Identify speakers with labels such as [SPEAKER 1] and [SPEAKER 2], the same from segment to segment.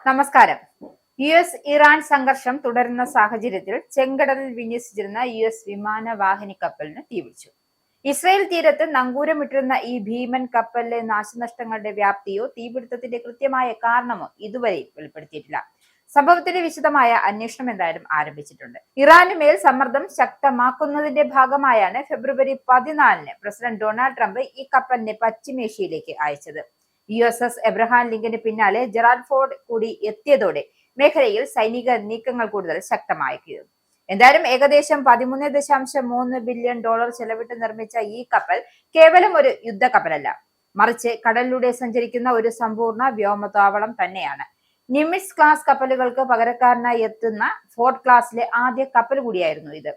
[SPEAKER 1] നമസ്കാരം. ഇറാൻ സംഘർഷം തുടരുന്ന സാഹചര്യത്തിൽ ചെങ്കടലിൽ വിന്യസിച്ചിരുന്ന വിമാനവാഹിനി കപ്പലിന് തീപിടിച്ചു. ഇസ്രായേൽ തീരത്ത് നങ്കൂരമിട്ടിരുന്ന ഈ ഭീമൻ കപ്പലിലെ നാശനഷ്ടങ്ങളുടെ വ്യാപ്തിയോ തീപിടുത്തത്തിന്റെ കൃത്യമായ കാരണമോ ഇതുവരെ വെളിപ്പെടുത്തിയിട്ടില്ല. സംഭവത്തിന്റെ വിശദമായ അന്വേഷണം എന്തായാലും ആരംഭിച്ചിട്ടുണ്ട്. ഇറാന് മേൽ സമ്മർദ്ദം ശക്തമാക്കുന്നതിന്റെ ഭാഗമായാണ് ഫെബ്രുവരി 14-ന് പ്രസിഡന്റ് ഡൊണാൾഡ് ട്രംപ് ഈ കപ്പലിനെ പശ്ചിമേഷ്യയിലേക്ക് അയച്ചത്. USS എബ്രഹാം ലിങ്കന് പിന്നാലെ ജെറാൾഡ് ഫോർഡ് കൂടി എത്തിയതോടെ മേഖലയിൽ സൈനിക നീക്കങ്ങൾ കൂടുതൽ ശക്തമാക്കിയിരുന്നു. എന്തായാലും ഏകദേശം $13.3 ബില്യൺ ചെലവിട്ട് നിർമ്മിച്ച ഈ കപ്പൽ കേവലം ഒരു യുദ്ധക്കപ്പലല്ല, മറിച്ച് കടലിലൂടെ സഞ്ചരിക്കുന്ന ഒരു സമ്പൂർണ്ണ വ്യോമതാവളം തന്നെയാണ്. നിമിറ്റ്സ് ക്ലാസ് കപ്പലുകൾക്ക് പകരക്കാരനായി എത്തുന്ന ഫോർഡ് ക്ലാസിലെ ആദ്യ കപ്പൽ കൂടിയായിരുന്നു ഇത്.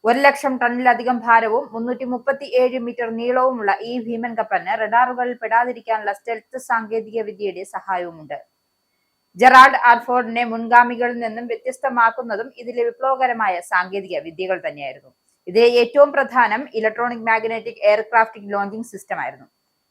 [SPEAKER 1] 1,00,000 ടണ്ണിലധികം ഭാരവും 337 മീറ്റർ നീളവുമുള്ള ഈ ഭീമൻ കപ്പലിന് റഡാറുകളിൽ പെടാതിരിക്കാനുള്ള സ്റ്റെൽത്ത് സാങ്കേതിക വിദ്യയുടെ സഹായവുമുണ്ട്. ജെറാൾഡ് ആർഫോർഡിനെ മുൻഗാമികളിൽ നിന്നും വ്യത്യസ്തമാക്കുന്നതും ഇതിലെ വിപ്ലവകരമായ സാങ്കേതിക വിദ്യകൾ തന്നെയായിരുന്നു. ഇതിലെ ഏറ്റവും പ്രധാനം electronic magnetic aircraft launching system ആയിരുന്നു.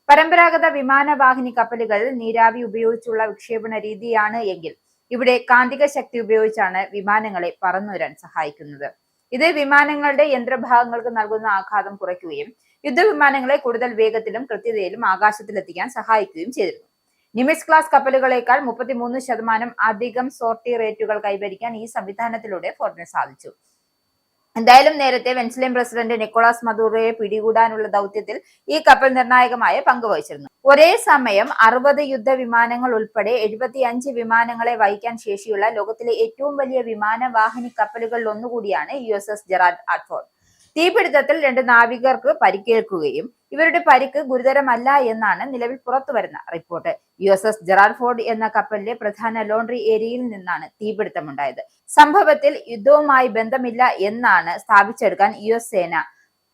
[SPEAKER 1] പരമ്പരാഗത വിമാനവാഹിനി കപ്പലുകളിൽ നീരാവി ഉപയോഗിച്ചുള്ള വിക്ഷേപണ രീതിയാണ് എങ്കിൽ ഇവിടെ കാന്തിക ശക്തി ഉപയോഗിച്ചാണ് വിമാനങ്ങളെ പറന്നുവരാൻ സഹായിക്കുന്നത്. ഇത് വിമാനങ്ങളുടെ യന്ത്രഭാഗങ്ങൾക്ക് നൽകുന്ന ആഘാതം കുറയ്ക്കുകയും യുദ്ധവിമാനങ്ങളെ കൂടുതൽ വേഗത്തിലും കൃത്യതയിലും ആകാശത്തിലെത്തിക്കാൻ സഹായിക്കുകയും ചെയ്തിരുന്നു. നിമിറ്റ്സ് ക്ലാസ് കപ്പലുകളേക്കാൾ 33% അധികം സോർട്ടി റേറ്റുകൾ കൈവരിക്കാൻ ഈ സംവിധാനത്തിലൂടെ ഫോർഡിന് സാധിച്ചു. എന്തായാലും നേരത്തെ വെനസ്വേലൻ പ്രസിഡന്റ് നിക്കോളാസ് മദുറോയെ പിടികൂടാനുള്ള ദൗത്യത്തിൽ ഈ കപ്പൽ നിർണായകമായ പങ്ക് വഹിച്ചിരുന്നു. ഒരേ സമയം 60 യുദ്ധവിമാനങ്ങൾ ഉൾപ്പെടെ 75 വിമാനങ്ങളെ വഹിക്കാൻ ശേഷിയുള്ള ലോകത്തിലെ ഏറ്റവും വലിയ വിമാനവാഹിനി കപ്പലുകളിൽ ഒന്നുകൂടിയാണ് USS ജെറാൾഡ് ആർഫോർഡ്. തീപിടുത്തത്തിൽ 2 നാവികർക്ക് പരിക്കേൽക്കുകയും ഇവരുടെ പരിക്ക് ഗുരുതരമല്ല എന്നാണ് നിലവിൽ പുറത്തുവരുന്ന റിപ്പോർട്ട്. USS ജെറാൾഡ് ഫോർഡ് എന്ന കപ്പലിലെ പ്രധാന ലോണ്ടറി ഏരിയയിൽ നിന്നാണ് തീപിടുത്തമുണ്ടായത്. സംഭവത്തിൽ യുദ്ധവുമായി ബന്ധമില്ല എന്നാണ് സ്ഥാപിച്ചെടുക്കാൻ US സേന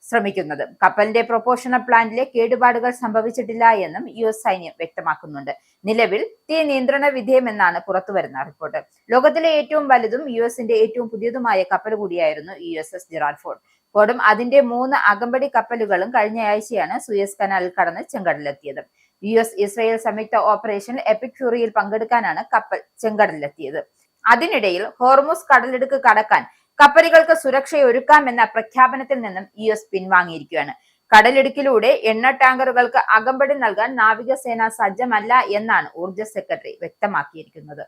[SPEAKER 1] ശ്രമിക്കുന്നത്. കപ്പലിന്റെ പ്രൊപ്പോഷണൽ പ്ലാന്റിലെ കേടുപാടുകൾ സംഭവിച്ചിട്ടില്ല എന്നും US സൈന്യം വ്യക്തമാക്കുന്നുണ്ട്. നിലവിൽ തീ നിയന്ത്രണ വിധേയമെന്നാണ് പുറത്തുവരുന്ന റിപ്പോർട്ട്. ലോകത്തിലെ ഏറ്റവും വലുതും US-ന്റെ ഏറ്റവും പുതിയതുമായ കപ്പൽ കൂടിയായിരുന്നു USS ജെറാൾഡ് ഫോർഡ്. ഫോർഡും അതിന്റെ 3 അകമ്പടി കപ്പലുകളും കഴിഞ്ഞയാഴ്ചയാണ് സൂയസ് കനാലിൽ കടന്ന് ചെങ്കടലിലെത്തിയത്. US-ഇസ്രായേൽ സംയുക്ത ഓപ്പറേഷൻ എപ്പിക് ഫ്യൂറിയിൽ പങ്കെടുക്കാനാണ് കപ്പൽ ചെങ്കടലിലെത്തിയത്. അതിനിടയിൽ ഹോർമുസ് കടലിടുക്ക് കടക്കാൻ കപ്പലുകൾക്ക് സുരക്ഷയൊരുക്കാമെന്ന പ്രഖ്യാപനത്തിൽ നിന്നും US പിൻവാങ്ങിയിരിക്കുകയാണ്. കടലിടുക്കിലൂടെ എണ്ണ ടാങ്കറുകൾക്ക് അകമ്പടി നൽകാൻ നാവികസേന സജ്ജമല്ല എന്നാണ് ഊർജ്ജ സെക്രട്ടറി വ്യക്തമാക്കിയിരിക്കുന്നത്.